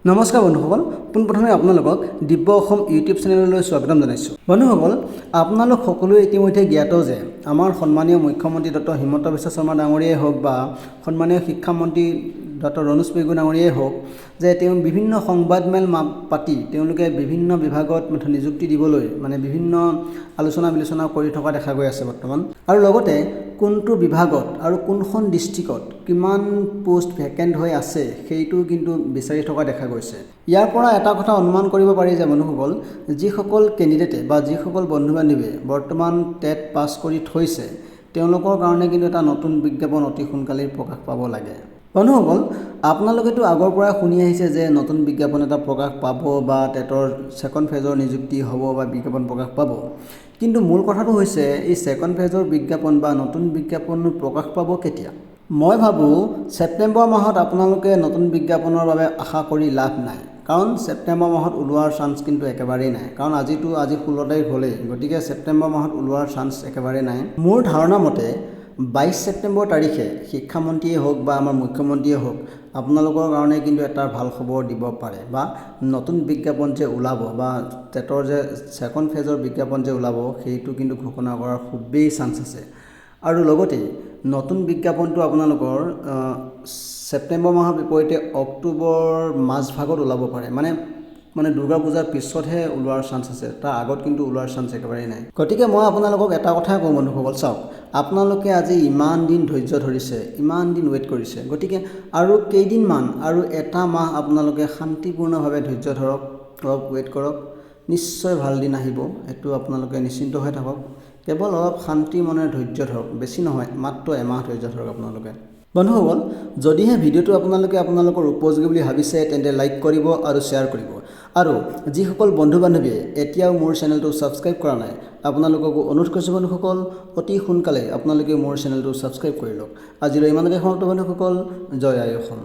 নমস্কাৰ বন্ধুসকল, পোনপ্ৰথমে আপোনালোকক দিব্য অসম ইউটিউব চেনেললৈ স্বাগতম জনাইছোঁ। বন্ধুসকল, আপোনালোক সকলোৱে ইতিমধ্যে জ্ঞাত যে আমাৰ সন্মানীয় মুখ্যমন্ত্ৰী ডক্টৰ হিমন্ত বিশ্ব শৰ্মা ডাঙৰীয়াই হওক বা সন্মানীয় শিক্ষামন্ত্ৰী ডক্টৰ ৰণোজ পেগু ডাঙৰীয়াই হওক যে তেওঁ বিভিন্ন সংবাদমেল পাতি তেওঁলোকে বিভিন্ন বিভাগত নিযুক্তি দিবলৈ বিভিন্ন আলোচনা বিলোচনা কৰি থকা দেখা গৈ আছে বৰ্তমান। আৰু লগতে কোনটো বিভাগত আৰু কোনখন ডিষ্ট্ৰিক্টত কিমান পোষ্ট ভেকেণ্ট হৈ আছে সেইটো কিন্তু বিচাৰি থকা দেখা গৈছে। ইয়াৰ পৰা এটা কথা অনুমান কৰিব পাৰি যে বন্ধুসকল, যিসকল কেণ্ডিডেটে বা যিসকল বন্ধু বান্ধৱীয়ে বৰ্তমান টেট পাছ কৰি থৈছে তেওঁলোকৰ কাৰণে কিন্তু এটা নতুন বিজ্ঞাপন অতি সোনকালেই প্ৰকাশ পাব লাগে। বন্ধুসকল, আপোনালোকেতো আগৰ পৰাই শুনি আহিছে যে নতুন বিজ্ঞাপন এটা প্ৰকাশ পাব বা টেটৰ ছেকেণ্ড ফেজৰ নিযুক্তি হ'ব বা বিজ্ঞাপন প্ৰকাশ পাব। কিন্তু মূল কথাটো হৈছে এই ছেকেণ্ড ফেজৰ বিজ্ঞাপন বা নতুন বিজ্ঞাপন প্ৰকাশ পাব কেতিয়া? মই ভাবোঁ ছেপ্টেম্বৰ মাহত আপোনালোকে নতুন বিজ্ঞাপনৰ বাবে আশা কৰি লাভ নাই, কাৰণ ছেপ্টেম্বৰ মাহত ওলোৱাৰ চান্স কিন্তু একেবাৰেই নাই। কাৰণ আজি 16 তাৰিখ হ'লেই, গতিকে ছেপ্টেম্বৰ মাহত ওলোৱাৰ চান্স একেবাৰেই নাই। মোৰ ধাৰণা মতে 22 ছেপ্টেম্বৰ তাৰিখে শিক্ষামন্ত্ৰীয়ে হওক বা আমাৰ মুখ্যমন্ত্ৰীয়ে হওক আপোনালোকৰ কাৰণে কিন্তু এটা ভাল খবৰ দিব পাৰে বা নতুন বিজ্ঞাপন যে ওলাব বা টেটৰ যে ছেকেণ্ড ফেজৰ বিজ্ঞাপন যে ওলাব সেইটো কিন্তু ঘোষণা কৰাৰ খুবেই চান্স আছে। আৰু লগতে নতুন বিজ্ঞাপনটো আপোনালোকৰ ছেপ্টেম্বৰ মাহৰ বিপৰীতে অক্টোবৰ মাজভাগত ওলাব পাৰে, মানে দুৰ্গা পূজাৰ পিছতহে ওলোৱাৰ চান্স আছে, তাৰ আগত কিন্তু ওলোৱাৰ চান্স একেবাৰেই নাই। গতিকে মই আপোনালোকক এটা কথাই কওঁ বন্ধুসকল, চাওক আপোনালোকে আজি ইমান দিন ধৈৰ্য ধৰিছে, ইমান দিন ৱেইট কৰিছে, গতিকে আৰু কেইদিনমান আৰু এটা মাহ আপোনালোকে শান্তিপূৰ্ণভাৱে ধৈৰ্য ধৰক, অলপ ৱেইট কৰক, নিশ্চয় ভাল দিন আহিব, এইটো আপোনালোকে নিশ্চিন্ত হৈ থাকক। কেৱল অলপ শান্তি মনেৰে ধৈৰ্য ধৰক, বেছি নহয়, মাত্ৰ এমাহ ধৈৰ্য ধৰক আপোনালোকে। বন্ধুসকল, যদিহে ভিডিঅ'টো আপোনালোকৰ উপযোগী বুলি ভাবিছে তেন্তে লাইক কৰিব আৰু শ্বেয়াৰ কৰিব। আৰু যিসকল বন্ধু বান্ধৱীয়ে এতিয়াও মোৰ চেনেলটো ছাবস্ক্ৰাইব কৰা নাই আপোনালোককো অনুৰোধ কৰিছোঁ বন্ধুসকল, অতি সোনকালে আপোনালোকে মোৰ চেনেলটো ছাবস্ক্ৰাইব কৰি লওক। আজিলৈ ইমানতে সমাপ্ত বন্ধুসকল, জয় আই অসম।